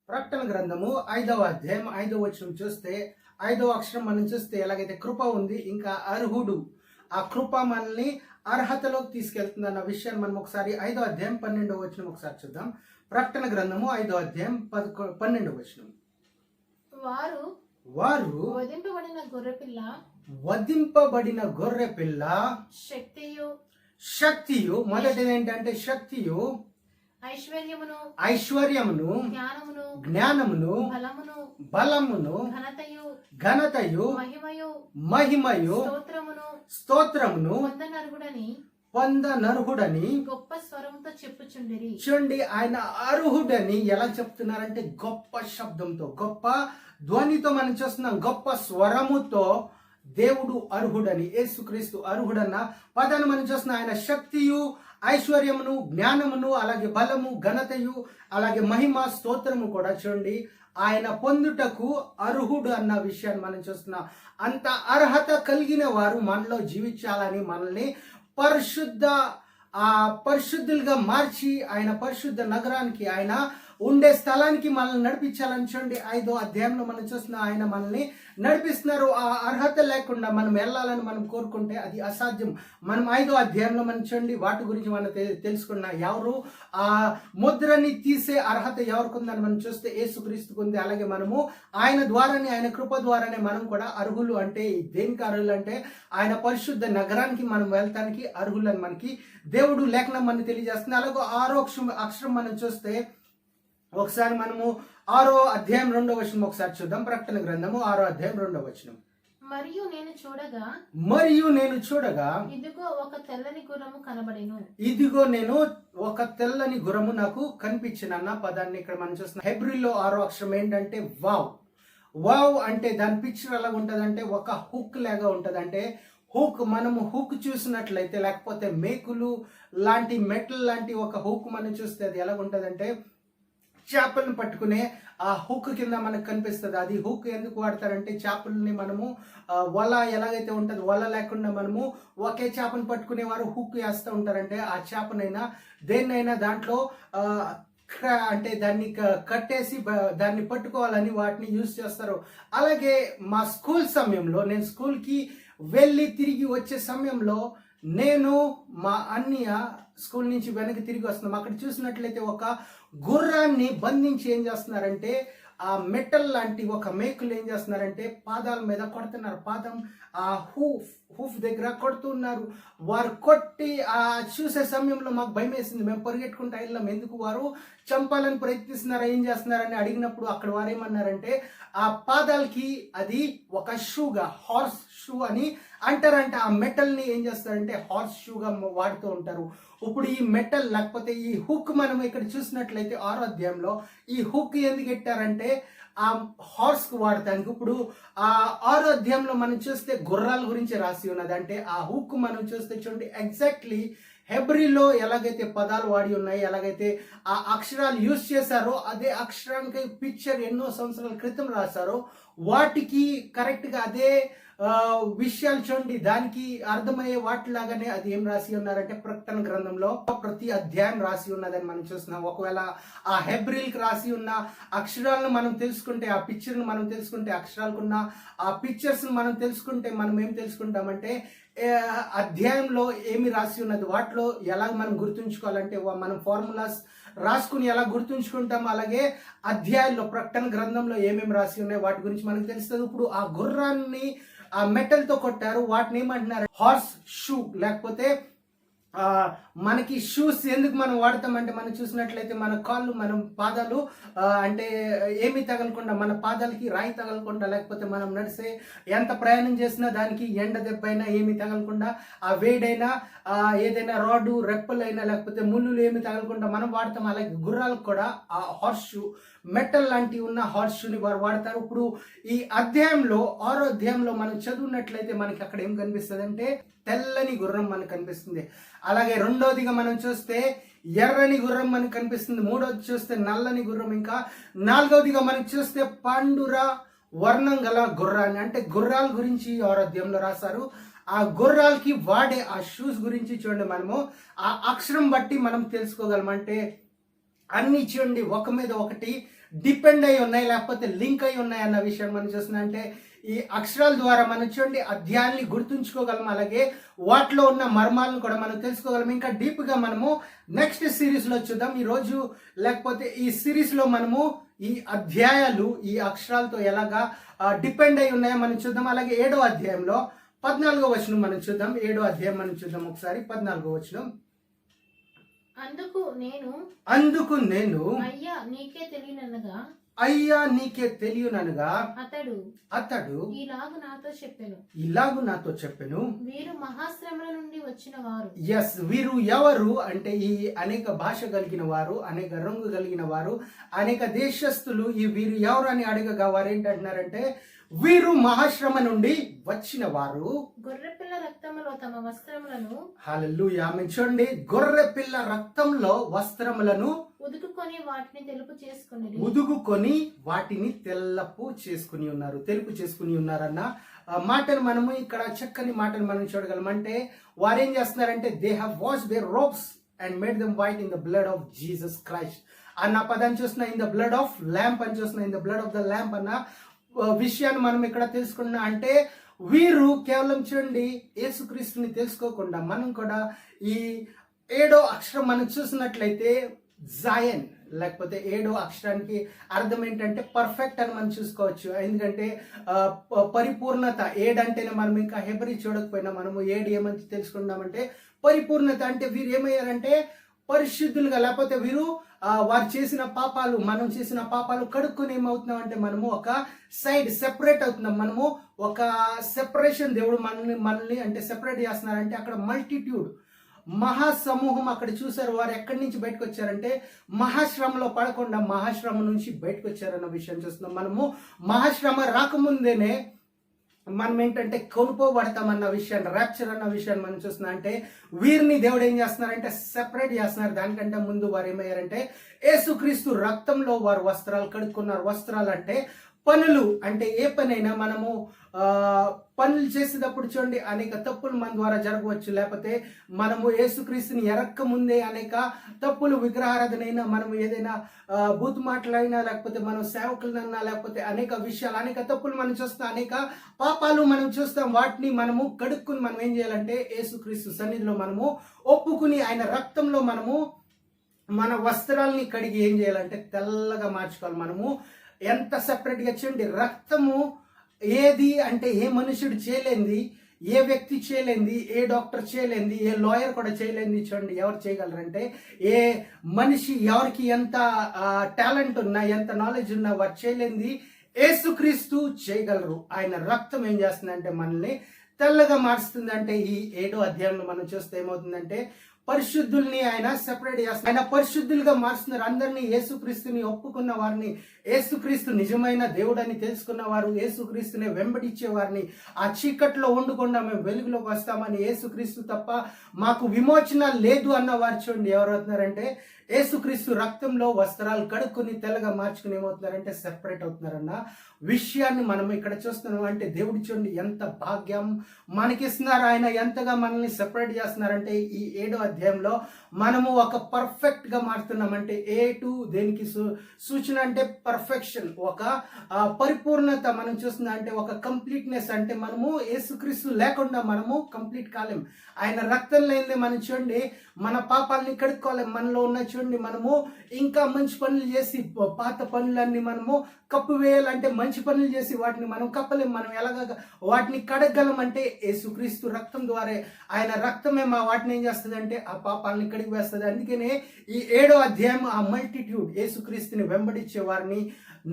ప్రకటన గ్రంథము 5వ అధ్యాయం 5వ వచనం చూస్తే 5వ అక్షరం మనం చూస్తే ఎలాగైతే కృప ఉంది, ఇంకా అర్హుడు, ఆ కృప మనల్ని అర్హతలోకి తీసుకెళ్తుంది అన్న విషయాన్ని మనం ఒకసారి 5వ అధ్యాయం 12వ వచనం ఒకసారి చూద్దాం. ప్రకటన గ్రంథము 5వ అధ్యాయం 12వ వచనం. వారు వధింపబడిన గొర్రె పిల్ల శక్తియు మొదటిది ఏంటంటే శక్తియు, ఐశ్వర్యమును, జ్ఞానమును, బలమును, ఘనతయు, మహిమయు, స్తోత్రమును పొందనర్హుడని గొప్ప స్వరంతో చెప్పుచుండిరి. చూడండి, ఆయన అర్హుడని ఎలా చెప్తున్నారంటే గొప్ప శబ్దంతో, గొప్ప ధ్వనితో మనం చూస్తున్నాం. గొప్ప స్వరముతో దేవుడు అర్హుడని, యేసుక్రీస్తు అర్హుడన్న పదాన్ని మనం చూస్తున్నాం. ఆయన శక్తియు, ఐశ్వర్యమును, జ్ఞానమును, అలాగే బలము, ఘనతయు, అలాగే మహిమ, స్తోత్రము కూడా చూడండి ఆయన పొందుటకు అర్హుడు అన్న విషయాన్ని మనం చూస్తున్నాం. అంత అర్హత కలిగిన వారు మనలో జీవించాలని, మనల్ని పరిశుద్ధులుగా మార్చి ఆయన పరిశుద్ధ నగరానికి, ఆయన ఉండే స్థలానికి మనల్ని నడిపించాలని చూడండి 5వ అధ్యాయంలో మనం చూస్తున్న ఆయన మనల్ని నడిపిస్తున్నారు. ఆ అర్హత లేకుండా మనం వెళ్ళాలని మనం కోరుకుంటే అది అసాధ్యం. మనం 5వ అధ్యాయంలో మనం చూడండి వాటి గురించి మనం తెలుసుకున్నా. ఎవరు ఆ ముద్రని తీసే అర్హత ఎవరికి ఉందని మనం చూస్తే యేసుక్రీస్తుకు ఉంది. అలాగే మనము ఆయన ద్వారానే, ఆయన కృప ద్వారానే మనం కూడా అర్హులు. అంటే దేనికి అర్హులు అంటే ఆయన పరిశుద్ధ నగరానికి మనం వెళ్తానికి అర్హులు అని మనకి దేవుడు లేఖనం మనకి తెలియజేస్తుంది. అలాగే 6వ అక్షరం మనం చూస్తే ఒకసారి మనము 6వ అధ్యాయం 2వ వచనం ఒకసారి చూద్దాం. ప్రకటన గ్రంథము 6వ అధ్యాయం 2వ వచనం. మరియు నేను చూడగా ఇదిగో ఒక తెల్లని గుర్రము కనబడెను. ఇదిగో నేను ఒక తెల్లని గుర్రము నాకు కనిపించిన అన్న పదాన్ని ఇక్కడ మనం చూస్తున్నాం. హెబ్రీలో 6వ అక్షరం ఏంటంటే వావ్. వావ్ అంటే దాని పిక్చర్ ఎలా ఉంటదంటే ఒక హుక్ లాగా ఉంటదంటే హుక్, మనము హుక్ చూసినట్లయితే, లేకపోతే మేకులు లాంటి మెటల్ లాంటి ఒక హుక్ మనం చూస్తే అది ఎలా ఉంటదంటే చేపలను పట్టుకునే ఆ హుక్ కింద మనకు కనిపిస్తుంది. అది హుక్ ఎందుకు వాడతారంటే చేపలని మనము వల ఎలాగైతే ఉంటుంది, వల లేకుండా మనము ఒకే చేపను పట్టుకునేవారు హుక్ వేస్తూ ఉంటారంటే ఆ చేపనైనా దేన్నైనా దాంట్లో అంటే దాన్ని కట్టేసి దాన్ని పట్టుకోవాలని వాటిని యూజ్ చేస్తారు. అలాగే మా స్కూల్ సమయంలో, నేను స్కూల్కి వెళ్ళి తిరిగి వచ్చే సమయంలో నేను మా అన్నయ్య స్కూల్ నుంచి వెనక్కి తిరిగి వస్తున్నాం. అక్కడ చూసినట్లయితే ఒక గుర్రాన్ని బంధించి ఏం చేస్తున్నారంటే ఆ మెటల్ లాంటి ఒక మేకులు ఏం చేస్తున్నారంటే పాదాల మీద కొడుతున్నారు. పాదం ఆ హూఫ్ దగ్గర కొడుతున్నారు. వారు కొట్టి ఆ చూసే సమయంలో మాకు భయం వేసింది. మేము పరిగెట్టుకుంటూ వెళ్ళాం. ఎందుకు వారు చంపాలని ప్రయత్నిస్తున్నారా, ఏం చేస్తున్నారని అడిగినప్పుడు అక్కడ వారు ఏమన్నారంటే ఆ పాదాలకి అది ఒక షూగా, హార్స్ షూ అని అంటారంటే ఆ మెటల్ని ఏం చేస్తారంటే హార్స్ షూగా వాడుతూ ఉంటారు. ఇప్పుడు ఈ మెటల్ లేకపోతే ఈ హుక్ మనం ఇక్కడ చూసినట్లయితే 6వ అధ్యాయంలో ఈ హుక్ ఎందుకు పెట్టారంటే ఆ హార్స్ కు వాడటానికి. ఇప్పుడు ఆ 6వ అధ్యాయంలో మనం చూస్తే గుర్రాల గురించి రాసి ఉన్నది. అంటే ఆ హుక్ మనం చూస్తే చూడండి ఎగ్జాక్ట్లీ హెబ్రీలో ఎలాగైతే పదాలు వాడి ఉన్నాయి, ఎలాగైతే ఆ అక్షరాలు యూజ్ చేశారో అదే అక్షరానికి పిక్చర్ ఎన్నో సంవత్సరాల క్రితం రాశారో వాటికి కరెక్ట్గా అదే విషయాలు చూడండి దానికి అర్థమయ్యే వాటిలాగానే అది ఏం రాసి ఉన్నారంటే ప్రకటన గ్రంథంలో ప్రతి అధ్యాయం రాసి ఉన్నదని మనం చూస్తున్నాం. ఒకవేళ ఆ హెబ్రిల్కి రాసి ఉన్న అక్షరాలను మనం తెలుసుకుంటే, ఆ పిక్చర్ను మనం తెలుసుకుంటే, అక్షరాలకున్న ఆ పిక్చర్స్ని మనం తెలుసుకుంటే మనం ఏం తెలుసుకుంటామంటే అధ్యాయంలో ఏమి రాసి ఉన్నది, వాటిలో ఎలా మనం గుర్తుంచుకోవాలంటే మనం ఫార్ములాస్ రాసుకుని ఎలా గుర్తుంచుకుంటాం, అలాగే అధ్యాయంలో ప్రకటన గ్రంథంలో ఏమేమి రాసి ఉన్నాయి వాటి గురించి మనకు తెలుస్తుంది. ఇప్పుడు ఆ గుర్రాన్ని ఆ మెటల్ తో కొట్టారు. వాటిని ఏమంటున్నారు హార్స్ షూ. లేకపోతే మనకి షూస్ ఎందుకు మనం వాడతామంటే మనం చూసినట్లయితే మన కాళ్ళు, మనం పాదాలు అంటే ఏమి తగలకుండా, మన పాదాలకి రాయి తగలకుండా, లేకపోతే మనం నడిసే ఎంత ప్రయాణం చేసినా దానికి ఎండ దెబ్బైనా ఏమి తగలకుండా, ఆ వేడైనా ఏదైనా రాడు రెప్పలైనా లేకపోతే ముళ్ళులు ఏమి తగలకుండా మనం వాడతాం. అలాగే గుర్రాలకు కూడా ఆ హార్స్ షూ, మెటల్ లాంటి ఉన్న హార్స్ షూని వారు వాడతారు. ఇప్పుడు ఈ అధ్యాయంలో 6వ అధ్యాయంలో మనం చదువున్నట్లయితే మనకి అక్కడ ఏం కనిపిస్తుంది అంటే తెల్లని గుర్రం మనకు కనిపిస్తుంది. అలాగే రెండోదిగా మనం చూస్తే ఎర్రని గుర్రం మనకు కనిపిస్తుంది. మూడోది చూస్తే నల్లని గుర్రం. ఇంకా 4వదిగా మనం చూస్తే పాండుర వర్ణం గల గుర్రాన్ని, అంటే గుర్రాల గురించి 6వ అధ్యాయంలో రాశారు. ఆ గుర్రాలకి వాడే ఆ షూస్ గురించి చూడండి మనము ఆ అక్షరం బట్టి మనం తెలుసుకోగలం. అంటే అన్ని చూడండి ఒక మీద ఒకటి డిపెండ్ అయి ఉన్నాయి, లేకపోతే లింక్ అయి ఉన్నాయి అన్న విషయాన్ని మనం చూస్తున్నాం. అంటే ఈ అక్షరాల ద్వారా మనం చూడండి అధ్యాయాన్ని గుర్తుంచుకోగలం, అలాగే వాటిలో ఉన్న మర్మాలను కూడా మనం తెలుసుకోగలం. ఇంకా డీప్ గా మనము నెక్స్ట్ సిరీస్ లో చూద్దాం. ఈ రోజు లేకపోతే ఈ సిరీస్ లో మనము ఈ అధ్యాయాలు ఈ అక్షరాలతో ఎలాగా డిపెండ్ అయి ఉన్నాయో మనం చూద్దాం. అలాగే 7వ అధ్యాయంలో 14వ వచనం మనం చూద్దాం. 7వ అధ్యాయం మనం చూద్దాం ఒకసారి. 14వ వచనం. అందుకు నేను అయ్యా నీకే తెలియననగా అయ్యా నీకే తెలియననగా అతడు ఇలాగు నాతో చెప్పెను, వీరు మహాశ్రమల నుండి వచ్చిన వారు. ఎస్, వీరు ఎవరు అంటే ఈ అనేక భాష కలిగిన వారు, అనేక రంగు కలిగిన వారు, అనేక దేశస్థులు. ఈ వీరు ఎవరు అని అడగగా వారు ఏంటంటున్నారంటే వీరు మహాశ్రమ నుండి వచ్చిన వారు. గొర్రెపిల్ల రక్తంలో తమ వస్త్రములను హల్లెలూయా ఆమేన్. చూడండి, గొర్రెపిల్ల రక్తంలో వస్త్రములను ఉదుకుకొని వాటిని తెల్లపు చేసుకుని ఉన్నారు, తెలుపు చేసుకుని ఉన్నారన్న మాటను మనము ఇక్కడ చక్కని మాటను మనం చూడగలం. అంటే వారేం చేస్తున్నారంటే they have washed their robes and made them white in the blood of Jesus Christ అన్న పదాన్ని చూస్తున్నా. In the blood of lamb అని చూస్తున్నా. In the blood of the lamb అన్న విషయాన్ని మనం ఇక్కడ తెలుసుకున్నా. అంటే వీరు కేవలం చూడండి యేసుక్రీస్తుని తెలుసుకోకుండా మనం కూడా ఈ 7వ అక్షరం మనం చూసినట్లయితే జాయన్, లేకపోతే 7వ అక్షరానికి అర్థం ఏంటంటే పర్ఫెక్ట్ అని మనం చూసుకోవచ్చు. ఎందుకంటే పరిపూర్ణత. 7 అంటేనే మనం ఇంకా హెబ్రీ చూడకపోయినా మనము 7 ఏమని తెలుసుకున్నామంటే పరిపూర్ణత. అంటే వీరు ఏమయ్యారంటే పరిశుద్ధులుగా, లేకపోతే వీరు వారు చేసిన పాపాలు, మనం చేసిన పాపాలు కడుక్కొని ఏమవుతున్నాం అంటే మనము ఒక సైడ్ సెపరేట్ అవుతున్నాం. మనము ఒక సెపరేషన్, దేవుడు మనల్ని అంటే సెపరేట్ చేస్తున్నారంటే అక్కడ మల్టిట్యూడ్, మహాసమూహం అక్కడ చూసారు. వారు ఎక్కడి నుంచి బయటకు వచ్చారంటే మహాశ్రమలో పడకుండా మహాశ్రమ నుంచి బయటకు వచ్చారన్న విషయం చూస్తున్నాం. మనము మహాశ్రమ రాకముందేనే మనం ఏంటంటే కొనుక్కోబడతామన్న విషయాన్ని, ర్యాప్చర్ అన్న విషయాన్ని మనం చూస్తున్నాం. అంటే వీరిని దేవుడు ఏం చేస్తున్నారంటే సెపరేట్ చేస్తున్నారు. దానికంటే ముందు వారు ఏమయ్యారంటే యేసుక్రీస్తు రక్తంలో వారు వస్త్రాలు కడుక్కున్నారు. వస్త్రాలు అంటే పనులు. అంటే ఏ పనైనా మనము పనులు చేసేటప్పుడు చూడండి అనేక తప్పులు మన ద్వారా జరగవచ్చు, లేకపోతే మనము యేసుక్రీస్తుని ఎరక్క ముందే అనేక తప్పులు, విగ్రహారాధనైనా, మనం ఏదైనా బూతు మాటలైనా, లేకపోతే మనం సేవకులనన్నా, లేకపోతే అనేక విషయాలు, అనేక తప్పులు మనం చూస్తాం, అనేక పాపాలు మనం చూస్తాం. వాటిని మనము కడుక్కుని మనం ఏం చేయాలంటే యేసుక్రీస్తు సన్నిధిలో మనము ఒప్పుకుని ఆయన రక్తంలో మనము మన వస్త్రాలని కడిగి ఏం చేయాలంటే తెల్లగా మార్చుకోవాలి. మనము ఎంత సెపరేట్గా చూడండి, రక్తము ఏది అంటే ఏ మనుషుడు చేయలేంది, ఏ వ్యక్తి చేయలేంది, ఏ డాక్టర్ చేయలేంది, ఏ లాయర్ కూడా చేయలేంది. చూడండి ఎవరు చేయగలరంటే ఏ మనిషి ఎవరికి ఎంత టాలెంట్ ఉన్నా, ఎంత నాలెడ్జ్ ఉన్నా వారు చేయలేంది యేసుక్రీస్తు చేయగలరు. ఆయన రక్తం ఏం చేస్తుందంటే మనల్ని తెల్లగా మారుస్తుంది. అంటే ఈ 7వ అధ్యాయంలో మనం చూస్తే ఏమవుతుందంటే పరిశుద్ధుల్ని ఆయన సెపరేట్ చేస్తున్నారు. ఆయన పరిశుద్ధులుగా మారుస్తున్నారు. అందరినీ యేసుక్రీస్తుని ఒప్పుకున్న వారిని, యేసుక్రీస్తు నిజమైన దేవుడని తెలుసుకున్న వారు, యేసుక్రీస్తుని వెంబడించే వారిని, ఆ చీకట్లో ఉండకుండా మేము వెలుగులోకి వస్తామని, యేసుక్రీస్తు తప్ప మాకు విమోచన లేదు అన్న వారు చూడండి ఎవరు అవుతున్నారంటే యేసుక్రీస్తు రక్తంలో వస్త్రాలు కడుక్కుని తెల్లగా మార్చుకుని ఏమవుతున్నారంటే సెపరేట్ అవుతున్నారన్న విషయాన్ని మనం ఇక్కడ చూస్తున్నాం. అంటే దేవుడు చూడండి ఎంత భాగ్యం మనకిస్తున్నారు. ఆయన ఎంతగా మనల్ని సెపరేట్ చేస్తున్నారంటే ఈ 7వ అధ్యాయంలో మనము ఒక పర్ఫెక్ట్ గా మారుతున్నామంటే A2 దేనికి సూచన అంటే పర్ఫెక్షన్, ఒక పరిపూర్ణత మనం చూస్తున్నాం. అంటే ఒక కంప్లీట్నెస్. అంటే మనము యేసుక్రీస్తు లేకుండా మనము కంప్లీట్ కాలేం. ఆయన రక్తం లేనిదే మనం చూడండి మన పాపాలని కడుక్కోలేం. మనలో ఉన్న చూడండి మనము ఇంకా మంచి పనులు చేసి పాత పనులన్నీ మనము కప్పువేయాలంటే మంచి పనులు చేసి వాటిని మనం కప్పలేం. మనం ఎలాగ వాటిని కడగలం అంటే యేసుక్రీస్తు రక్తం ద్వారా. ఆయన రక్తమే మా వాటిని ఏం చేస్తుంది అంటే ఆ పాపాలని కడిగి వేస్తుంది. అందుకనే ఈ 7వ అధ్యాయం ఆ మల్టిట్యూడ్ యేసుక్రీస్తుని వెంబడించే వారిని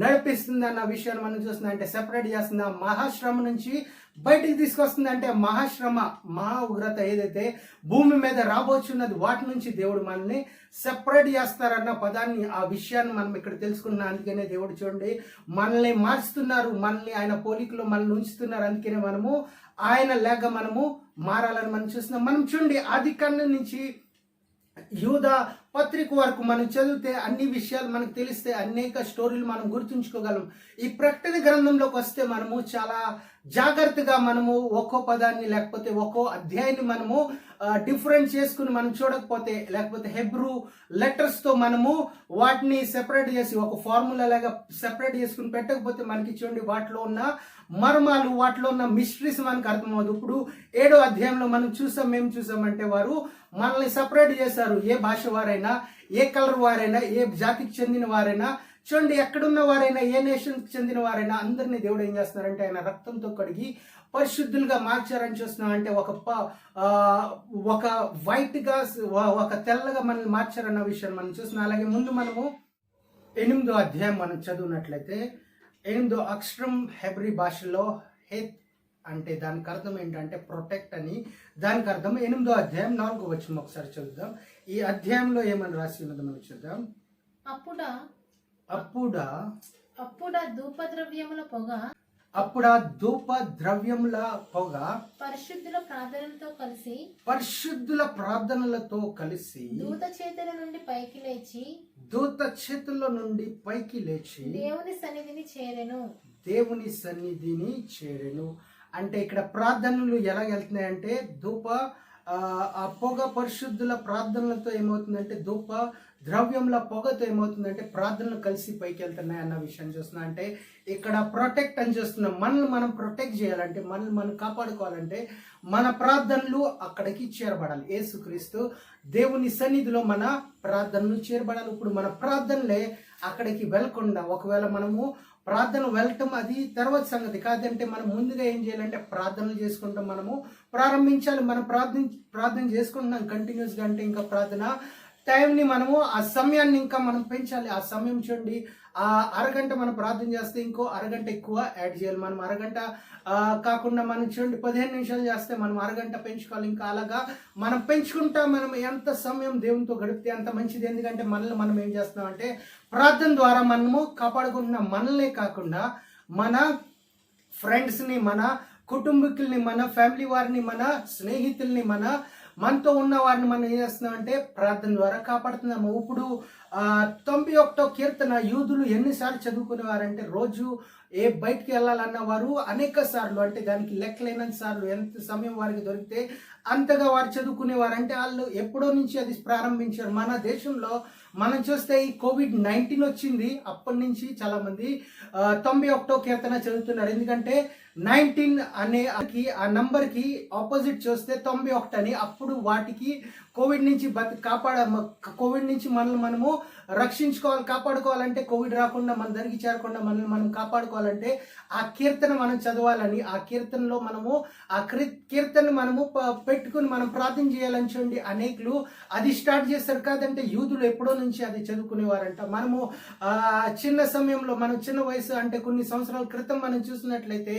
నడిపిస్తుంది అన్న విషయాన్ని మనం చూస్తున్నాం. అంటే సెపరేట్ చేస్తుంది. ఆ మహాశ్రమ నుంచి బయటికి తీసుకొస్తుంది. అంటే మహాశ్రమ, మహా ఉగ్రత ఏదైతే భూమి మీద రాబోచున్నది వాటి నుంచి దేవుడు మనల్ని సెపరేట్ చేస్తారన్న పదాన్ని, ఆ విషయాన్ని మనం ఇక్కడ తెలుసుకున్నాం. అందుకనే దేవుడు చూడండి మనల్ని మార్చుతున్నారు, మనల్ని ఆయన పోలికలో మనల్ని ఉంచుతున్నారు. అందుకనే మనము ఆయన లేక మనము మారాలని మనం చూస్తున్నాం. మనం చూడండి ఆదికాండం నుంచి యూదా పత్రిక వరకు మనం చదివితే అన్ని విషయాలు మనకు తెలిస్తే అనేక స్టోరీలు మనం గుర్తుంచుకోగలం. ఈ ప్రకటన గ్రంథంలోకి వస్తే మనము చాలా జాగ్రత్తగా మనము ఒక్కో పదాన్ని లేకపోతే ఒక్కో అధ్యాయాన్ని మనము డిఫరెంట్ చేసుకుని మనం చూడకపోతే, లేకపోతే హెబ్రూ లెటర్స్ తో మనము వాటిని సెపరేట్ చేసి ఒక ఫార్ములా లాగా సెపరేట్ చేసుకుని పెట్టకపోతే మనకి చూడండి వాటిలో ఉన్న మర్మాలు, వాటిలో ఉన్న మిస్టరీస్ మనకు అర్థమవుతుంది. ఇప్పుడు 7వ అధ్యాయంలో మనం ఏం చూసామంటే వారు మనల్ని సపరేట్ చేశారు. ఏ భాష వారైనా, ఏ కలర్ వారైనా, ఏ జాతికి చెందిన వారైనా, చూడండి ఎక్కడున్న వారైనా, ఏ నేషన్కి చెందిన వారైనా అందరినీ దేవుడు ఏం చేస్తున్నారంటే ఆయన రక్తంతో కడిగి పరిశుద్ధులుగా మార్చారని చూస్తున్నాం. అంటే ఒక వైట్ గా, ఒక తెల్లగా మనల్ని మార్చారన్న విషయాన్ని మనం చూస్తున్నాం. అలాగే ముందు మనము 8వ అధ్యాయం మనం చదివినట్లయితే 8వ అక్షరం హెబ్రీ భాషలో హెత్ అంటే దానికి అర్థం ఏంటంటే ప్రొటెక్ట్ అని దానికి అర్థం. 8వ అధ్యాయం 4వ వచనం ఒకసారి చదువుదాం. ఈ అధ్యాయంలో ఏమని రాసి ఉన్నదో మనం చూద్దాం. అప్పుడా ధూపద్రవ్యముల పొగ పరిశుద్ధుల ప్రార్థనలతో కలిసి దూత చేతుల నుండి పైకి లేచి దేవుని సన్నిధిని చేరెను. అంటే ఇక్కడ ప్రార్థనలు ఎలా వెళ్తున్నాయంటే ఆ పొగ పరిశుద్ధుల ప్రార్థనలతో ఏమవుతుందంటే ధూప ద్రవ్యంల పొగతో ఏమవుతుందంటే ప్రార్థనలు కలిసి పైకి వెళ్తున్నాయి అన్న విషయం చూస్తున్నాం. అంటే ఇక్కడ ప్రొటెక్ట్ అని చూస్తున్నాం. మనల్ని మనం ప్రొటెక్ట్ చేయాలంటే, మనల్ని మనం కాపాడుకోవాలంటే మన ప్రార్థనలు అక్కడికి చేరబడాలి. యేసుక్రీస్తు దేవుని సన్నిధిలో మన ప్రార్థనలు చేరబడాలి. ఇప్పుడు మన ప్రార్థనలే అక్కడికి వెళ్ళకుండా, ఒకవేళ మనము ప్రార్థన వెళ్ళటం అది తర్వాత సంగతి కాదంటే మనం ముందుగా ఏం చేయాలంటే ప్రార్థనలు చేసుకుంటాం. మనము ప్రారంభించాలి. మనం ప్రార్థన చేసుకుంటున్నాం కంటిన్యూస్గా అంటే ఇంకా ప్రార్థన టైంని మనము ఆ సమయాన్ని ఇంకా మనం పెంచాలి. ఆ సమయం చూడండి, ఆ అరగంట మనం ప్రార్థన చేస్తే ఇంకో అరగంట ఎక్కువ యాడ్ చేయాలి. మనం అరగంట కాకుండా మనం చూడండి 15 నిమిషాలు చేస్తే మనం అరగంట పెంచుకోవాలి. ఇంకా అలాగా మనం పెంచుకుంటా మనం ఎంత సమయం దేవునితో గడిపితే అంత మంచిది. ఎందుకంటే మనల్ని మనం ఏం చేస్తున్నాం అంటే ప్రార్థన ద్వారా మనము కాపాడుకుంటున్నాం. మనల్నే కాకుండా మన ఫ్రెండ్స్ని, మన కుటుంబీకుల్ని, మన ఫ్యామిలీ వారిని, మన స్నేహితుల్ని, మనతో ఉన్న వారిని మనం ఏం చేస్తున్నాం అంటే ప్రార్థన ద్వారా కాపాడుతున్నాము. ఇప్పుడు 91వ కీర్తన యూదులు ఎన్నిసార్లు చదువుకునేవారంటే రోజు బయటికి వెళ్ళాలన్న వారు అనేక సార్లు, అంటే దానికి లెక్కలేనంత సార్లు, ఎంత సమయం వారికి దొరికితే అంతగా వారు చదువుకునేవారంటే వాళ్ళు ఎప్పుడో నుంచి అది ప్రారంభించారు. మన దేశంలో మనం చూస్తే ఈ COVID-19 వచ్చింది, అప్పటి నుంచి చాలా మంది 91వ కీర్తన చదువుతున్నారు. ఎందుకంటే 19 అనే ఆ నంబర్ కి ఆపోజిట్ చూస్తే 91 అని, అప్పుడు వాటికి కోవిడ్ నుంచి కోవిడ్ నుంచి మనము కాపాడుకోవాలంటే, కోవిడ్ రాకుండా మన దగ్గరికి చేరకుండా మనల్ని మనం కాపాడుకోవాలంటే ఆ కీర్తన మనం చదవాలని, ఆ కీర్తనలో మనము ఆ కీర్తన మనము పెట్టుకుని మనం ప్రార్థన చేయాలని చూడండి. అనేకులు అది స్టార్ట్ చేస్తారు. కాదంటే యూదులు ఎప్పుడో నుంచి అది చదువుకునేవారంట. మనము చిన్న సమయంలో, మనం చిన్న వయసు అంటే కొన్ని సంవత్సరాల క్రితం మనం చూసినట్లయితే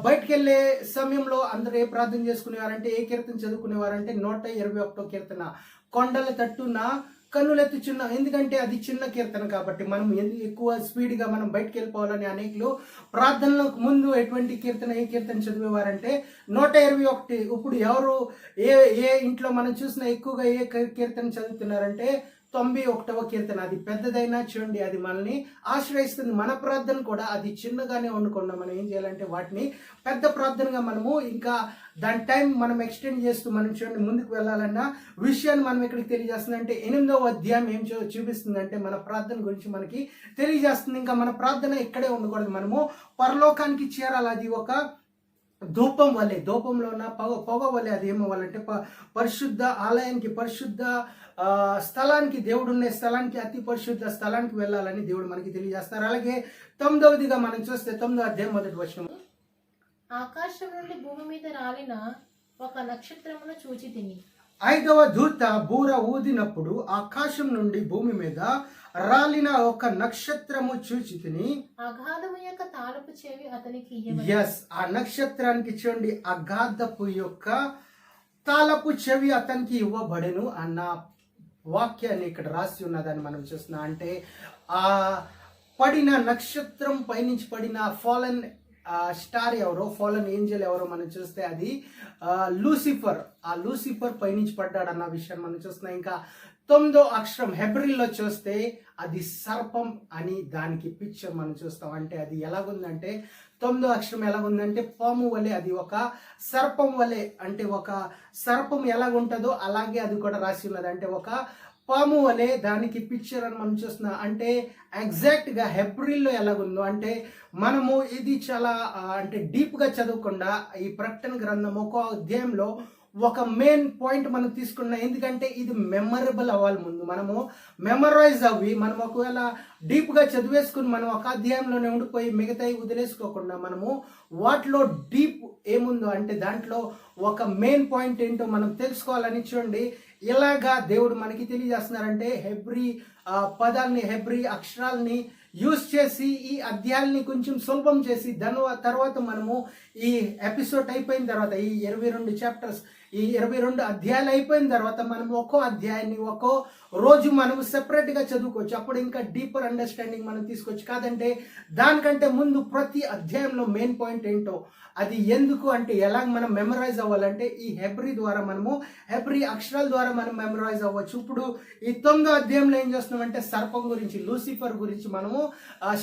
బయటకు వెళ్ళే సమయంలో అందరూ ఏ ప్రార్థన చేసుకునేవారంటే, ఏ కీర్తన చదువుకునేవారంటే 121వ కీర్తన, కొండల తట్టున కన్నులెత్తుచున్న. ఎందుకంటే అది చిన్న కీర్తన కాబట్టి మనం ఎక్కువ స్పీడ్గా మనం బయటకు వెళ్ళిపోవాలని అనేకులు ప్రార్థనలకు ముందు ఏ కీర్తన చదివేవారంటే 121. ఇప్పుడు ఎవరు ఏ ఇంట్లో మనం చూసిన ఎక్కువగా ఏ కీర్తన చదువుతున్నారంటే 91వ కీర్తన. అది పెద్దదైనా చూడండి, అది మనల్ని ఆశ్రయిస్తుంది. మన ప్రార్థన కూడా అది చిన్నగానే ఉండకుండా మనం ఏం చేయాలంటే వాటిని పెద్ద ప్రార్థనగా మనము ఇంకా దాని టైం మనం ఎక్స్టెండ్ చేస్తూ మనం చూడండి ముందుకు వెళ్ళాలన్న విషయాన్ని మనం ఇక్కడికి తెలియజేస్తుంది. అంటే 8వ అధ్యాయం ఏం చూపిస్తుంది అంటే మన ప్రార్థన గురించి మనకి తెలియజేస్తుంది. ఇంకా మన ప్రార్థన ఇక్కడే ఉండకూడదు, మనము పరలోకానికి చేరాలి. అది ఒక ధూపం వల్లే, ధూపంలో ఉన్న పొగ వల్లే అది ఏమవ్వాలంటే పరిశుద్ధ ఆలయానికి, పరిశుద్ధ స్థలానికి, దేవుడున్నే స్థలానికి, అతి పరిశుద్ధ స్థలానికి వెళ్ళాలని దేవుడు మనకి తెలియజేస్తారు. అలాగే 9వదిగా మనం చూస్తే 9వ అధ్యాయం 1వ వచనం, ఆకాశం నుండి భూమి మీద రాలిన ఒక నక్షత్రమును చూచి తిని. 5వ దూత బూర ఊదినప్పుడు ఆకాశం నుండి భూమి మీద రాలిన ఒక నక్షత్రము చూచి తిని. అగాధము యొక్క తాళపు చెవి అతనికి. ఆ నక్షత్రానికి చూడండి, అగాధపు యొక్క తాళపు చెవి అతనికి ఇవ్వబడెను అన్న వాక్యాన్ని ఇక్కడ రాసి ఉన్నదని మనం చూస్తున్నాం. అంటే ఆ పడిన నక్షత్రం పైనుంచి పడిన ఫాలన్ స్టార్ ఎవరో, ఫాలన్ ఏంజల్ ఎవరో మనం చూస్తే అది లూసిఫర్. ఆ లూసిఫర్ పైనుంచి పడ్డాడు అన్న విషయాన్ని మనం చూస్తున్నాం. ఇంకా తొమ్మిదో అక్షరం హెబ్రిల్లో చూస్తే అది సర్పం అని దానికి పిక్చర్ మనం చూస్తాం. అంటే అది ఎలాగుందంటే తొమ్మిదో అక్షరం ఎలాగుందంటే పాము వలె, అది ఒక సర్పం వలె, అంటే ఒక సర్పం ఎలాగుంటుందో అలాగే అది కూడా రాసి ఉన్నది. అంటే ఒక పాము వలె దానికి పిక్చర్ అని మనం చూస్తున్నాం. అంటే ఎగ్జాక్ట్గా హెబ్రిల్లో ఎలాగుందో, అంటే మనము ఇది చాలా అంటే డీప్గా చదవకుండా ఈ ప్రకటన గ్రంథం ఒక అధ్యాయంలో ఒక మెయిన్ పాయింట్ మనం తీసుకున్నాం. ఎందుకంటే ఇది మెమరబుల్ అవ్వాలి. ముందు మనము మెమరైజ్ అవ్వి మనం ఒకవేళ డీప్గా చదివేసుకుని మనం ఒక అధ్యాయంలోనే ఉండిపోయి మిగతాయి వదిలేసుకోకుండా మనము వాటిలో డీప్ ఏముందో, అంటే దాంట్లో ఒక మెయిన్ పాయింట్ ఏంటో మనం తెలుసుకోవాలని చూడండి. ఇలాగా దేవుడు మనకి తెలియజేస్తున్నారంటే హెబ్రీ పదాల్ని, హెబ్రీ అక్షరాలని యూజ్ చేసి ఈ అధ్యాయాల్ని కొంచెం సులభం చేసి దాని తర్వాత మనము ఈ ఎపిసోడ్ అయిపోయిన తర్వాత, ఈ 22 చాప్టర్స్, ఈ 22 అధ్యాయాలు అయిపోయిన తర్వాత మనం ఒక్కో అధ్యాయాన్ని ఒక్కో రోజు మనం సెపరేట్గా చదువుకోవచ్చు. అప్పుడు ఇంకా డీపర్ అండర్స్టాండింగ్ మనం తీసుకోవచ్చు. కాదంటే దానికంటే ముందు ప్రతి అధ్యాయంలో మెయిన్ పాయింట్ ఏంటో, అది ఎందుకు అంటే ఎలా మనం మెమరైజ్ అవ్వాలంటే ఈ హెబ్రీ ద్వారా మనము హెబ్రీ అక్షరాల ద్వారా మనం మెమరైజ్ అవ్వచ్చు. ఇప్పుడు ఈ 9వ అధ్యాయంలో ఏం చేస్తున్నామంటే సర్పం గురించి, లూసిఫర్ గురించి మనము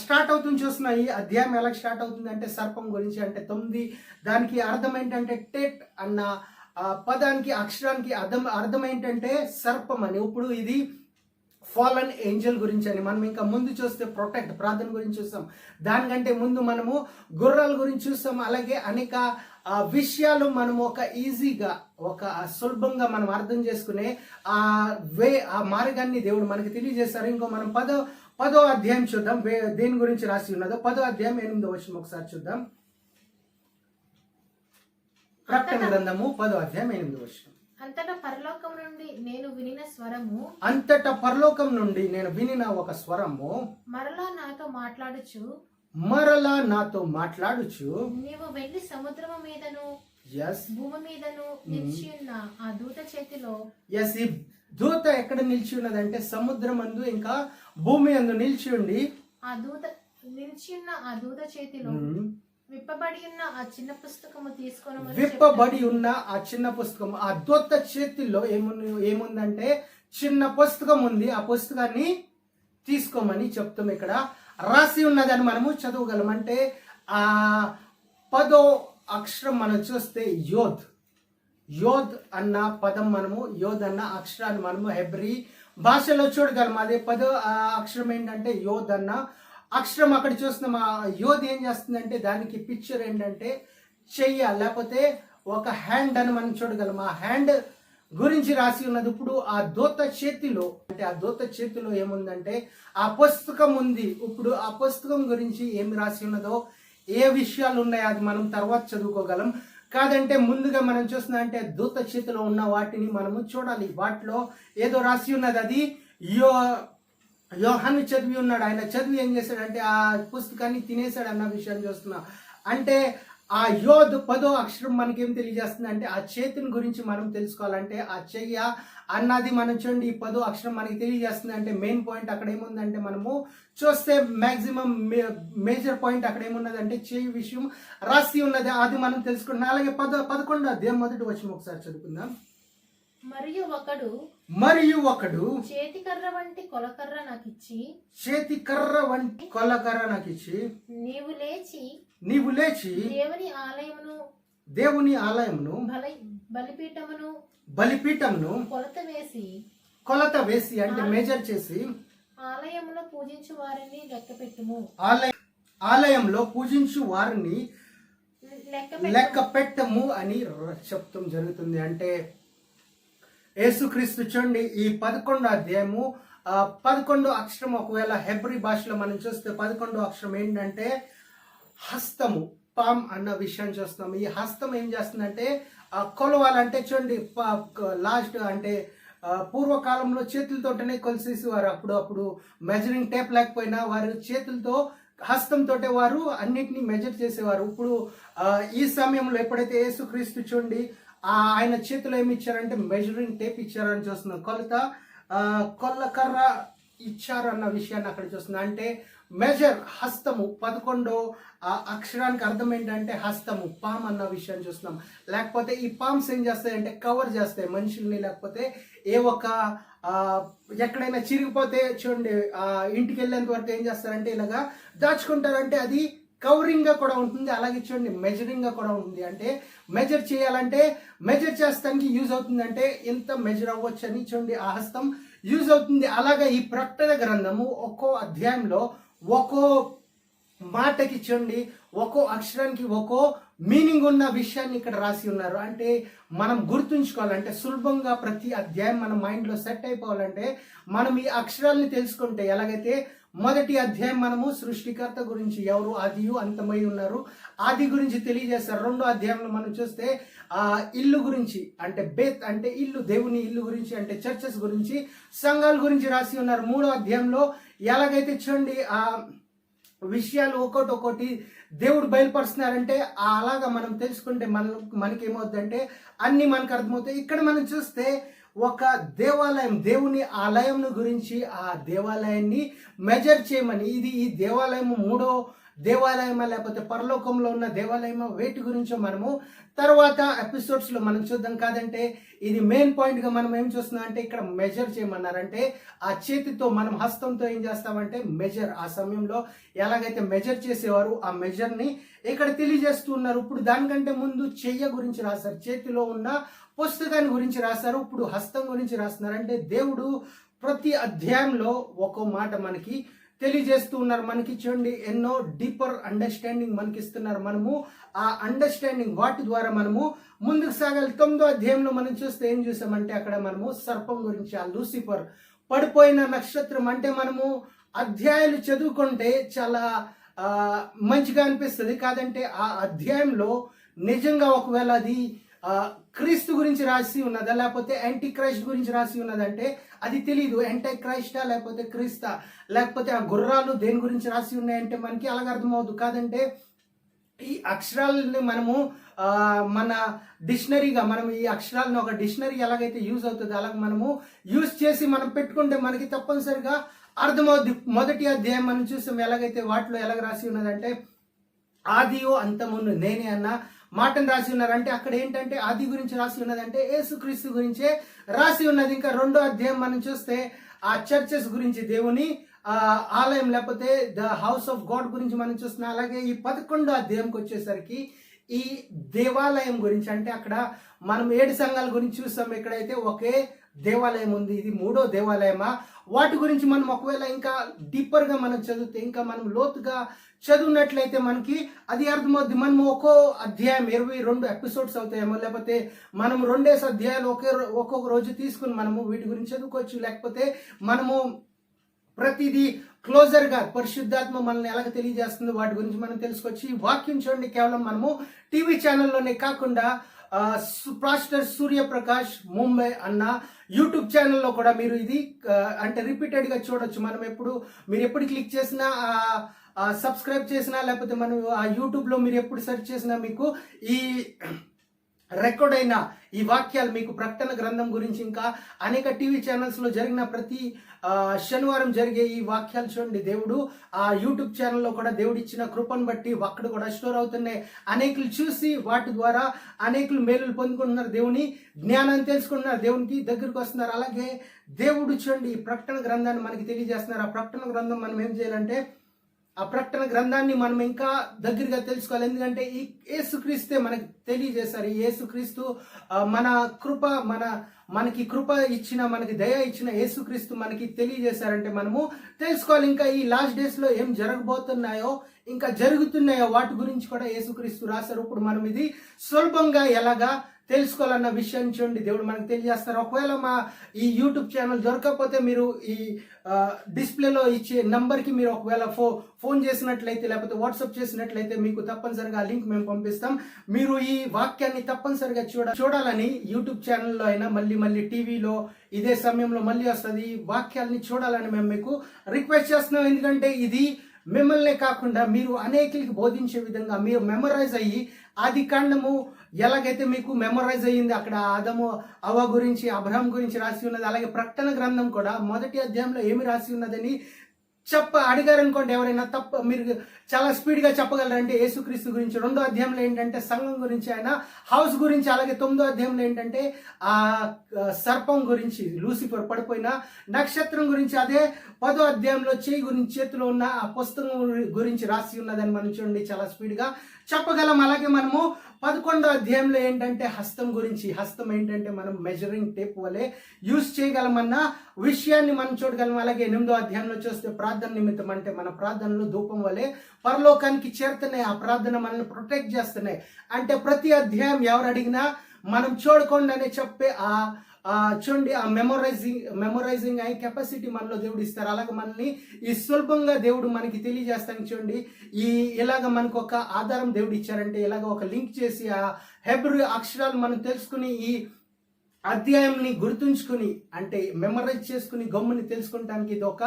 స్టార్ట్ అవుతుంది చూస్తున్నాం. ఈ అధ్యాయం ఎలా స్టార్ట్ అవుతుంది అంటే సర్పం గురించి. అంటే 9 దానికి అర్థం ఏంటంటే టెట్ అన్న పదానికి అక్షరానికి అర్థం ఏంటంటే సర్పం అని. ఇప్పుడు ఇది ఫాలన్ ఏంజల్ గురించి అని. మనం ఇంకా ముందు చూస్తే ప్రొటెక్ట్, ప్రార్థన గురించి చూస్తాం. దానికంటే ముందు మనము గుర్రాల గురించి చూస్తాం. అలాగే అనేక విషయాలు మనం ఒక ఈజీగా, ఒక సులభంగా మనం అర్థం చేసుకునే ఆ మార్గాన్ని దేవుడు మనకి తెలియజేస్తారు. ఇంకో మనం పదో అధ్యాయం చూద్దాం. దేని గురించి రాసి ఉన్నదో 10వ అధ్యాయం 8వ వచనం ఒకసారి చూద్దాం. ప్రకటన గ్రంథము 10వ అధ్యాయం 8వ వచనం. అంతటా పరలోకం నుండి నేను వినిన స్వరము, అంతటా పరలోకం నుండి నేను వినిన ఒక స్వరము మరలా నాతో మాట్లాడుచు నీవు వెళ్లి సముద్రము మీదను భూమి మీదను నిలిచి ఉన్న ఆ దూత చేతిలో. ఈ దూత ఎక్కడ నిలిచి ఉన్నదంటే సముద్రం అందు ఇంకా భూమి అందు నిలిచి ఉండి నిలిచి ఉన్న ఆ దూత చేతిలో విప్పబడి ఉన్న ఆ చిన్న పుస్తకము తీసుకొని, విప్పబడి ఉన్న ఆ చిన్న పుస్తకం, ఆ దూత చేతిలో ఏముందంటే చిన్న పుస్తకం ఉంది. ఆ పుస్తకాన్ని తీసుకోమని చెప్తాం. ఇక్కడ రాసి ఉన్నదని మనము చదవగలం. అంటే ఆ 10వ అక్షరం మనం చూస్తే యోద్ అన్న పదం, మనము యోద్ అన్న అక్షరాన్ని మనము హెబ్రీ భాషలో చూడగలం. అదే 10వ అక్షరం ఏంటంటే యోద్ అన్న అక్షరం. అక్కడ చూస్తున్నాం. ఆ యోద్ ఏం చేస్తుందంటే దానికి పిక్చర్ ఏంటంటే చెయ్య లేకపోతే ఒక హ్యాండ్ అని మనం చూడగలం. ఆ హ్యాండ్ గురించి రాసి ఉన్నది. ఇప్పుడు ఆ దూత చేతిలో, అంటే ఆ దూత చేతిలో ఏముందంటే ఆ పుస్తకం ఉంది. ఇప్పుడు ఆ పుస్తకం గురించి ఏమి రాసి ఉన్నదో, ఏ విషయాలు ఉన్నాయో అది మనం తర్వాత చదువుకోగలం. కాదంటే ముందుగా మనం చూస్తున్నాం అంటే దూత చేతిలో ఉన్న వాటిని మనము చూడాలి. వాటిలో ఏదో రాసి ఉన్నది. అది యోహాను చదివి ఉన్నాడు. ఆయన చదివి ఏం చేశాడంటే ఆ పుస్తకాన్ని తినేశాడు అన్న విషయాన్ని చూస్తున్నాం. అంటే ఆ 10వ అక్షరం మనకేం తెలియజేస్తుంది అంటే ఆ చేతిని గురించి మనం తెలుసుకోవాలంటే ఆ చెయ్య అన్నది మనం చూడండి. ఈ 10వ అక్షరం మనకి తెలియజేస్తుంది. అంటే మెయిన్ పాయింట్ అక్కడ ఏముందంటే మనము చూస్తే మాక్సిమం మేజర్ పాయింట్ అక్కడ ఏమున్నదంటే చెయ్యి విషయం రాసి ఉన్నది, అది మనం తెలుసుకుంటున్నాం. అలాగే 11వ అధ్యాయం 1వ వచనం ఒకసారి చదువుకుందాం. మరియు ఒకడు చేతికర్ర వంటి కొలకర్ర నాకిచ్చి నీవు లేచి దేవుని ఆలయమును బలిపీఠమును కొలత వేసి అంటే మెజర్ చేసి ఆలయంలో పూజించు వారిని లెక్కపెట్టుము. ఆలయంలో పూజించు వారిని లెక్క పెట్టము అని చెప్తాం జరుగుతుంది. అంటే యేసుక్రీస్తు చూడండి ఈ 11వ అధ్యాయము 11వ అక్షరం ఒకవేళ హెబ్రీ భాషలో మనం చూస్తే 11వ అక్షరం ఏంటంటే హస్తము, పామ్ అన్న విషయాన్ని చూస్తాం. ఈ హస్తం ఏం చేస్తుందంటే కొలవాలంటే చూడండి లాస్ట్ అంటే పూర్వకాలంలో చేతులతోటనే కొలిసేసేవారు. అప్పుడు మెజరింగ్ టేప్ లేకపోయినా వారు చేతులతో హస్తంతో వారు అన్నిటినీ మెజర్ చేసేవారు. ఇప్పుడు ఈ సమయంలో ఎప్పుడైతే యేసుక్రీస్తు చూడండి ఆయన చేతిలో ఏమి ఇచ్చారంటే మెజరింగ్ టేప్ ఇచ్చారని చూస్తున్నాం. కొల్లకర్ర ఇచ్చారు అన్న విషయాన్ని అక్కడ చూస్తున్నాం. అంటే మెజర్ హస్తము 11వ అక్షరానికి అర్థం ఏంటంటే హస్తము, పామ్ అన్న విషయాన్ని చూస్తున్నాం. లేకపోతే ఈ పామ్స్ ఏం చేస్తాయంటే కవర్ చేస్తాయి మనుషుల్ని, లేకపోతే ఏ ఒక ఎక్కడైనా చిరిగిపోతే చూడండి ఇంటికి వెళ్ళేంత వరకు ఏం చేస్తారంటే ఇలాగా దాచుకుంటారంటే అది కవరింగ్ గా కూడా ఉంటుంది. అలాగే చూడండి మెజరింగ్ గా కూడా ఉంటుంది. అంటే మెజర్ చేయాలంటే మెజర్ చేస్తానికి యూజ్ అవుతుంది. అంటే ఎంత మెజర్ అవ్వచ్చు అని చూడండి ఆ హస్తం యూజ్ అవుతుంది. అలాగే ఈ ప్రకటన గ్రంథము ఒక్కో అధ్యాయంలో ఒక్కో మాటకి చూడండి ఒక్కో అక్షరానికి ఒక్కో మీనింగ్ ఉన్న విషయాన్ని ఇక్కడ రాసి ఉన్నారు. అంటే మనం గుర్తుంచుకోవాలంటే సులభంగా ప్రతి అధ్యాయం మన మైండ్లో సెట్ అయిపోవాలంటే మనం ఈ అక్షరాలని తెలుసుకుంటే ఎలాగైతే మొదటి అధ్యాయం మనము సృష్టికర్త గురించి ఎవరు ఆదియు అంతమై ఉన్నారు ఆది గురించి తెలియజేస్తారు. రెండో అధ్యాయంలో మనం చూస్తే ఇల్లు గురించి అంటే బేత్ అంటే ఇల్లు దేవుని ఇల్లు గురించి అంటే చర్చెస్ గురించి సంఘాల గురించి రాసి ఉన్నారు. మూడో అధ్యాయంలో ఎలాగైతే చూడండి విషయాలు ఒక్కొక్కటి దేవుడు బయలుపరుస్తున్నారంటే అలాగా మనం తెలుసుకుంటే మనకి ఏమవుతుందంటే అన్ని మనకు అర్థమవుతాయి. ఇక్కడ మనం చూస్తే ఒక దేవాలయం దేవుని ఆలయం గురించి ఆ దేవాలయాన్ని మెజర్ చేయమని ఇది ఈ దేవాలయం మూడో దేవాలయమా లేకపోతే పరలోకంలో ఉన్న దేవాలయమా వేటి గురించో మనము తర్వాత ఎపిసోడ్స్ లో మనం చూద్దాం. కాదంటే ఇది మెయిన్ పాయింట్ గా మనం ఏం చూస్తున్నాం అంటే ఇక్కడ మెజర్ చేయమన్నారంటే ఆ చేతితో మనం హస్తంతో ఏం చేస్తామంటే మెజర్ ఆ సమయంలో ఎలాగైతే మెజర్ చేసేవారు ఆ మెజర్ ని ఇక్కడ తెలియజేస్తూ ఉన్నారు. ఇప్పుడు దానికంటే ముందు చెయ్య గురించి రాశారు, చేతిలో ఉన్న పుస్తకాన్ని గురించి రాశారు. ఇప్పుడు హస్తం గురించి రాస్తున్నారు. అంటే దేవుడు ప్రతి అధ్యాయంలో ఒక్కో మాట మనకి తెలియజేస్తూ ఉన్నారు. మనకి చూడండి ఎన్నో డీపర్ అండర్స్టాండింగ్ మనకి ఇస్తున్నారు. మనము ఆ అండర్స్టాండింగ్ వాటి ద్వారా మనము ముందుకు సాగాలి. 9వ అధ్యాయంలో మనం చూస్తే ఏం చూసామంటే అక్కడ మనము సర్పం గురించి ఆ లూసిఫర్ పడిపోయిన నక్షత్రం అంటే మనము అధ్యాయాలు చదువుకుంటే చాలా మంచిగా అనిపిస్తుంది. కాదంటే ఆ అధ్యాయంలో నిజంగా ఒకవేళ అది క్రీస్తు గురించి రాసి ఉన్నదా లేకపోతే యాంటీ క్రైస్ట్ గురించి రాసి ఉన్నదంటే అది తెలియదు. యాంటీ క్రైస్టా లేకపోతే క్రీస్తా లేకపోతే ఆ గుర్రాలు దేని గురించి రాసి ఉన్నాయంటే మనకి అలాగ అర్థమవుతుంది. కాదంటే ఈ అక్షరాలని మనము మన డిక్షనరీగా మనం ఈ అక్షరాలను ఒక డిక్షనరీ ఎలాగైతే యూజ్ అవుతుందో అలాగ మనము యూజ్ చేసి మనం పెట్టుకుంటే మనకి తప్పనిసరిగా అర్థమవుద్ది. మొదటి అధ్యాయం మనం చూసాం ఎలాగైతే వాటిలో ఎలాగ రాసి ఉన్నదంటే ఆదియో అంతమును నేనే అన్న మాటను రాసి ఉన్నారు. అంటే అక్కడ ఏంటంటే ఆది గురించి రాసి ఉన్నదంటే యేసుక్రీస్తు గురించే రాసి ఉన్నది. ఇంకా 2వ అధ్యాయం మనం చూస్తే ఆ చర్చెస్ గురించి దేవుని ఆలయం లేకపోతే ద హౌస్ ఆఫ్ గాడ్ గురించి మనం చూస్తున్నాం. అలాగే ఈ 11వ అధ్యాయంకి వచ్చేసరికి ఈ దేవాలయం గురించి అంటే అక్కడ మనం 7 సంఘాల గురించి చూస్తాం. ఇక్కడైతే ఒకే దేవాలయం ఉంది. ఇది 3వ దేవాలయమా వాటి గురించి మనం ఒకవేళ ఇంకా డీపర్ గా మనం చదివితే ఇంకా మనం లోతుగా చదివినట్లయితే మనకి అది అర్థమవుద్ది. మనము ఒక్కో అధ్యాయం 22 ఎపిసోడ్స్ అవుతాయేమో లేకపోతే మనం 2 అధ్యాయాలు ఒక్కొక్క రోజు తీసుకుని మనము వీటి గురించి చదువుకోవచ్చు. లేకపోతే మనము ప్రతిదీ క్లోజర్ గా పరిశుద్ధాత్మ మనల్ని ఎలాగ తెలియజేస్తుందో వాటి గురించి మనం తెలుసుకోవచ్చు. ఈ వాక్యం చూడండి కేవలం మనము టీవీ ఛానల్లోనే కాకుండా పాస్టర్ సూర్యప్రకాష్ ముంబై అన్న యూట్యూబ్ ఛానల్లో కూడా మీరు ఇది అంటే రిపీటెడ్ గా చూడొచ్చు. మీరు ఎప్పుడు క్లిక్ చేసినా సబ్స్క్రైబ్ చేసినా లేకపోతే మనం ఆ యూట్యూబ్ లో మీరు ఎప్పుడు సెర్చ్ చేసినా మీకు ఈ రికార్డ్ అయిన ఈ వాక్యాలు మీకు ప్రకటన గ్రంథం గురించి ఇంకా అనేక టీవీ ఛానల్స్ లో జరిగిన ప్రతి శనివారం జరిగే ఈ వాక్యాలు చూడండి. దేవుడు ఆ యూట్యూబ్ ఛానల్లో కూడా దేవుడు ఇచ్చిన కృపను బట్టి అక్కడ కూడా స్టోర్ అవుతున్నాయి. అనేకులు చూసి వాటి ద్వారా అనేకులు మేలులు పొందుకుంటున్నారు, దేవుని జ్ఞానాన్ని తెలుసుకుంటున్నారు, దేవునికి దగ్గరకు వస్తున్నారు. అలాగే దేవుడు చూడండి ఈ ప్రకటన గ్రంథాన్ని మనకి తెలియజేస్తున్నారు. ఆ ప్రకటన గ్రంథం మనం ఏం చేయాలంటే ఆ ప్రకటన గ్రంథాన్ని మనం ఇంకా దగ్గరగా తెలుసుకోవాలి. ఎందుకంటే ఈ యేసుక్రీస్తే మనకి తెలియజేశారు. ఈ యేసుక్రీస్తు మన కృప మనకి కృప ఇచ్చిన మనకి దయ ఇచ్చిన యేసుక్రీస్తు మనకి తెలియజేశారంటే మనము తెలుసుకోవాలి. ఇంకా ఈ లాస్ట్ డేస్ లో ఏం జరగబోతున్నాయో ఇంకా జరుగుతున్నాయో వాటి గురించి కూడా యేసుక్రీస్తు రాశారు. ఇప్పుడు మనం ఇది సులభంగా ఎలాగా తెలుసుకోవాలన్న విషయాన్ని చూడండి దేవుడు మనకు తెలియజేస్తారు. ఒకవేళ మా ఈ యూట్యూబ్ ఛానల్ దొరకకపోతే మీరు ఈ డిస్ప్లేలో ఇచ్చే నంబర్కి మీరు ఒకవేళ ఫోన్ చేసినట్లయితే లేకపోతే వాట్సాప్ చేసినట్లయితే మీకు తప్పనిసరిగా లింక్ మేము పంపిస్తాం. మీరు ఈ వాక్యాన్ని తప్పనిసరిగా చూడాలని యూట్యూబ్ ఛానల్లో అయినా మళ్ళీ టీవీలో ఇదే సమయంలో మళ్ళీ వస్తుంది. ఈ వాక్యాలని చూడాలని మేము మీకు రిక్వెస్ట్ చేస్తున్నాం. ఎందుకంటే ఇది మిమ్మల్నే కాకుండా మీరు అనేకులకి బోధించే విధంగా మీరు మెమరైజ్ అయ్యి ఆది కాండము ఎలాగైతే మీకు మెమరైజ్ అయ్యింది అక్కడ ఆదము అవ్వ గురించి అబ్రహాం గురించి రాసి ఉన్నది. అలాగే ప్రకటన గ్రంథం కూడా మొదటి అధ్యాయంలో ఏమి రాసి ఉన్నదని అడిగారనుకోండి ఎవరైనా మీరు చాలా స్పీడ్గా చెప్పగలరంటే యేసుక్రీస్తు గురించి. 2వ అధ్యాయంలో ఏంటంటే సంఘం గురించి, ఆయన హౌస్ గురించి. అలాగే 9వ అధ్యాయంలో ఏంటంటే ఆ సర్పం గురించి, లూసిఫర్ పడిపోయిన నక్షత్రం గురించి. అదే 10వ అధ్యాయంలో చేయి గురించి, చేతిలో ఉన్న ఆ పుస్తకం గురించి రాసి ఉన్నదని మనం చూడండి చాలా స్పీడ్గా చెప్పగలం. అలాగే మనము 11వ అధ్యాయంలో ఏంటంటే హస్తం గురించి. హస్తం ఏంటంటే మనం మెజరింగ్ టేప్ వలె యూజ్ చేయగలమన్న విషయాన్ని మనం చూడగలం. అలాగే 8వ అధ్యాయంలో చూస్తే ప్రార్థన నిమిత్తం, అంటే మన ప్రార్థనలు ధూపం వలె పరలోకానికి చేరుతున్నాయి. ఆ ప్రార్థన మనల్ని ప్రొటెక్ట్ చేస్తున్నాయి. అంటే ప్రతి అధ్యాయం ఎవరు అడిగినా మనం చూడకుండానే చెప్పే చూడండి ఆ మెమొరైజింగ్ అయ్యే కెపాసిటీ మనలో దేవుడు ఇస్తారు. అలాగే మనల్ని ఈ సులభంగా దేవుడు మనకి తెలియజేస్తానికి చూడండి ఇలాగ మనకు ఒక ఆధారం దేవుడు ఇచ్చారంటే ఇలాగ ఒక లింక్ చేసి ఆ హెబ్రూ అక్షరాలు మనం తెలుసుకుని ఈ అధ్యాయంని గుర్తుంచుకుని, అంటే మెమరైజ్ చేసుకుని గమ్ముని తెలుసుకుంటానికి ఇది ఒక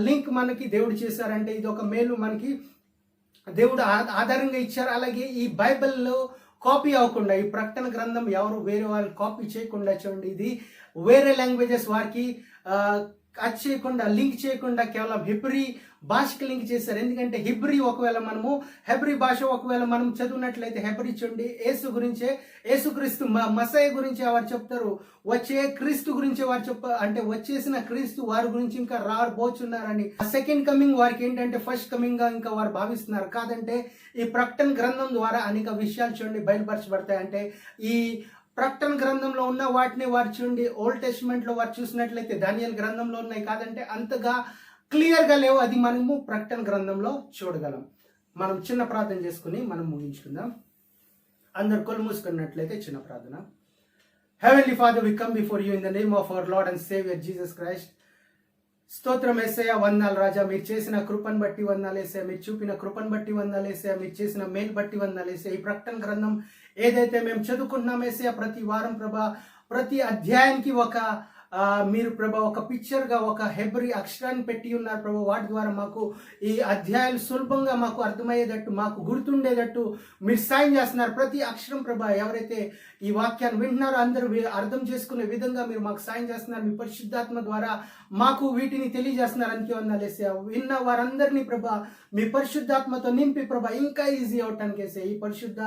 లింక్ మనకి దేవుడు చేశారంటే ఇది ఒక మేలు మనకి దేవుడు ఆధారంగా ఇచ్చారు. అలాగే ఈ బైబిల్లో కాపీ అవ్వకుండా, ఈ ప్రకటన గ్రంథం ఎవరు వేరే వాళ్ళు కాపీ చేయకుండా చూడండి, ఇది వేరే లాంగ్వేజెస్ వారికి అది చేయకుండా, లింక్ చేయకుండా కేవలం హిబ్రీ భాషకి లింక్ చేశారు. ఎందుకంటే హెబ్రీ భాష ఒకవేళ మనం చదివినట్లయితే హెబ్రీ చూడండి యేసుక్రీస్తు మసయ గురించి వారు చెప్తారు, వచ్చే క్రీస్తు గురించి వారు అంటే వచ్చేసిన క్రీస్తు వారి గురించి ఇంకా రాబోచున్నారని. సెకండ్ కమింగ్ వారికి ఏంటంటే ఫస్ట్ కమింగ్ గా ఇంకా వారు భావిస్తున్నారు. కాదంటే ఈ ప్రకటన గ్రంథం ద్వారా అనేక విషయాలు చూడండి బయలుపరచబడతాయి. అంటే ఈ ప్రకటన గ్రంథంలో ఉన్న వాటిని వారు చూడండి ఓల్డ్ టెస్టిమెంట్ లో వారు చూసినట్లయితే దానియేలు గ్రంథంలో ఉన్నాయి. కాదంటే అంతగా క్లియర్ గా లేవు, అది మనము ప్రకటన గ్రంథంలో చూడగలం. మనం చిన్న ప్రార్థన చేసుకుని మనం ముగించుకుందాం. అందరు కళ్ళు మూసుకున్నట్లయితే చిన్న ప్రార్థన. Heavenly father, we come before you in the name of our lord and saviour Jesus Christ. స్తోత్రం యేసయ్య, వందనాలు రాజా. మీరు చేసిన కృపను బట్టి వందనాలు యేసయ్య, మీరు చూపిన కృపను బట్టి వందనాలు యేసయ్య, మీరు చేసిన మేలు బట్టి వందనాలు యేసయ్య. ఈ ప్రకటన గ్రంథం ఏదైతే మేము చదువుకుంటున్నాం యేసయ్య, ప్రతి వారం ప్రభా ప్రతి అధ్యాయానికి మీరు ప్రభా ఒక పిక్చర్ గా ఒక హెబ్రీ అక్షరాన్ని పెట్టి ఉన్నారు ప్రభా. వాటి ద్వారా మాకు ఈ అధ్యాయాలు సులభంగా మాకు అర్థమయ్యేటట్టు, మాకు గుర్తుండేటట్టు మీరు సాయం చేస్తున్నారు. ప్రతి అక్షరం ప్రభా ఎవరైతే ఈ వాక్యాన్ని వింటున్నారో అందరూ అర్థం చేసుకునే విధంగా మీరు మాకు సాయం చేస్తున్నారు. మీ పరిశుద్ధాత్మ ద్వారా మాకు వీటిని తెలియజేస్తున్నారు. అందుకే వందనాలు యేసయ్య. విన్న వారందరినీ ప్రభా మీ పరిశుద్ధాత్మతో నింపి ప్రభా ఇంకా ఈజీ అవటానికి యేసయ్య. ఈ పరిశుద్ధ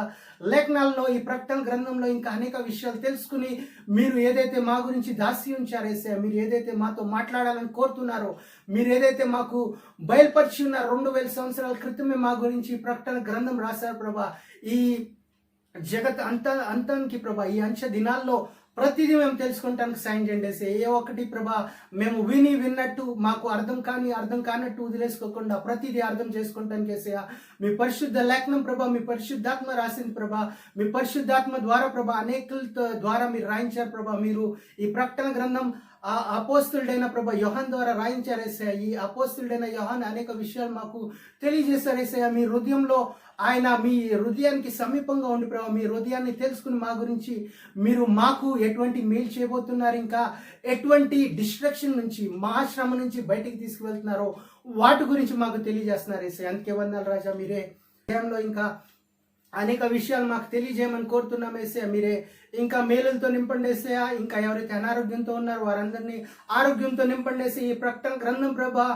లేఖనాల్లో, ఈ ప్రకటన గ్రంథంలో ఇంకా అనేక విషయాలు తెలుసుకుని మీరు ఏదైతే మా గురించి దాసి ఉంచారు యేసయ్య, మీరు ఏదైతే మాతో మాట్లాడాలని కోరుతున్నారో, మీరు ఏదైతే మాకు బయలుపరిచి ఉన్నారు 2000 సంవత్సరాల క్రితమే మా గురించి ప్రకటన గ్రంథం రాశారు ప్రభా. ఈ జగత్ అంతానికి ప్రభా ఈ అంచె దినాల్లో ప్రతిదీ మేము తెలుసుకుంటానికి సాయం చేయండి. ఏ ఒక్కటి ప్రభా మేము విన్నట్టు మాకు అర్థం కానట్టు వదిలేసుకోకుండా ప్రతిదీ అర్థం చేసుకుంటానికి యేసయ్య. మీ పరిశుద్ధ లేఖనం ప్రభా, మీ పరిశుద్ధాత్మ రాసింది ప్రభా, మీ పరిశుద్ధాత్మ ద్వారా ప్రభా అనేకుల ద్వారా మీరు రాయించారు ప్రభా. మీరు ఈ ప్రకటన గ్రంథం అపోస్తులుడైన ప్రభా యోహాన్ ద్వారా రాయించారు యేసయ్య. ఈ అపోస్తులుడైన యోహాన్ అనేక విషయాలు మాకు తెలియజేశారు యేసయ్య. మీ హృదయంలో ఆయన మీ హృదయానికి సమీపంగా ఉండి ప్రభా మీ హృదయాన్ని తెలుసుకుని మా గురించి మీరు మాకు ఎటువంటి మేలు చేయబోతున్నారు, ఇంకా ఎటువంటి డిస్ట్రక్షన్ నుంచి, మహాశ్రమ నుంచి బయటికి తీసుకువెళ్తున్నారో వాటి గురించి మాకు తెలియజేస్తున్నారు యేసయ్య. అందుకే వందనాలు రాజా. మీరే హృదయంలో ఇంకా అనేక విషయాలు మాకు తెలియజేయమని కోరుతున్నాం యేసయ్య. మీరే ఇంకా మేలులతో నింపండి యేసయ్య. ఇంకా ఎవరైతే అనారోగ్యంతో ఉన్నారో వారందరినీ ఆరోగ్యంతో నింపండి యేసయ్య. ఈ ప్రకటన గ్రంథం ప్రభా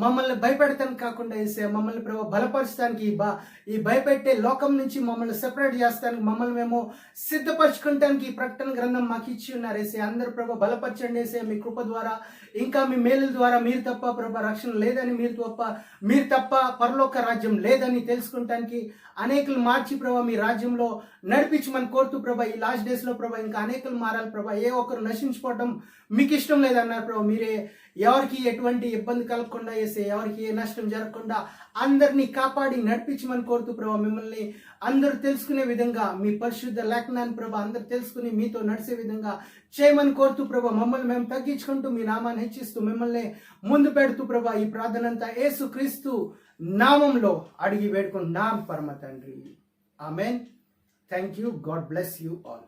మమ్మల్ని భయపెడతానికి కాకుండా యేసయ్య, మమ్మల్ని ప్రభా బలపరచడానికి, ఈ భయపెట్టే లోకం నుంచి మమ్మల్ని సెపరేట్ చేస్తానికి, మమ్మల్ని మేము సిద్ధపరచుకుంటానికి ఈ ప్రకటన గ్రంథం మాకు ఇచ్చి ఉన్నారు యేసయ్య. అందరూ ప్రభా బలపరచండి యేసయ్య. మీ కృప ద్వారా ఇంకా మీ మేలుల ద్వారా మీరు తప్ప ప్రభా రక్షణ లేదని, మీరు తప్ప పరలోక రాజ్యం లేదని తెలుసుకుంటానికి అనేకులు మార్చి ప్రభా మీ రాజ్యంలో నడిపించమని కోరుతూ ప్రభా ఈ లాస్ట్ డేస్ లో ప్రభా ఇంకా అనేకులు మారాలి ప్రభా. ఏ ఒక్కరు నశించుకోవటం మీకు ఇష్టం లేదన్నారు ప్రభా. మీరే ఎవరికి ఎటువంటి ఇబ్బంది కలగకుండా యేసయ్య, ఎవరికి ఏ నష్టం జరగకుండా అందరినీ కాపాడి నడిపించమని కోరుతూ ప్రభా మిమ్మల్ని అందరూ తెలుసుకునే విధంగా, మీ పరిశుద్ధ లేఖనాన్ని ప్రభా అందరూ తెలుసుకుని మీతో నడిచే విధంగా చేయమని కోరుతూ ప్రభా మమ్మల్ని మేము తగ్గించుకుంటూ మీ నామాన్ని హెచ్చిస్తూ మిమ్మల్ని ముందు పెడుతూ ప్రభా ఈ ప్రార్థన అంతా యేసుక్రీస్తు నామంలో అడిగి వేడుకుంటున్నాం పరమ తండ్రి. Amen. Thank you. God bless you all.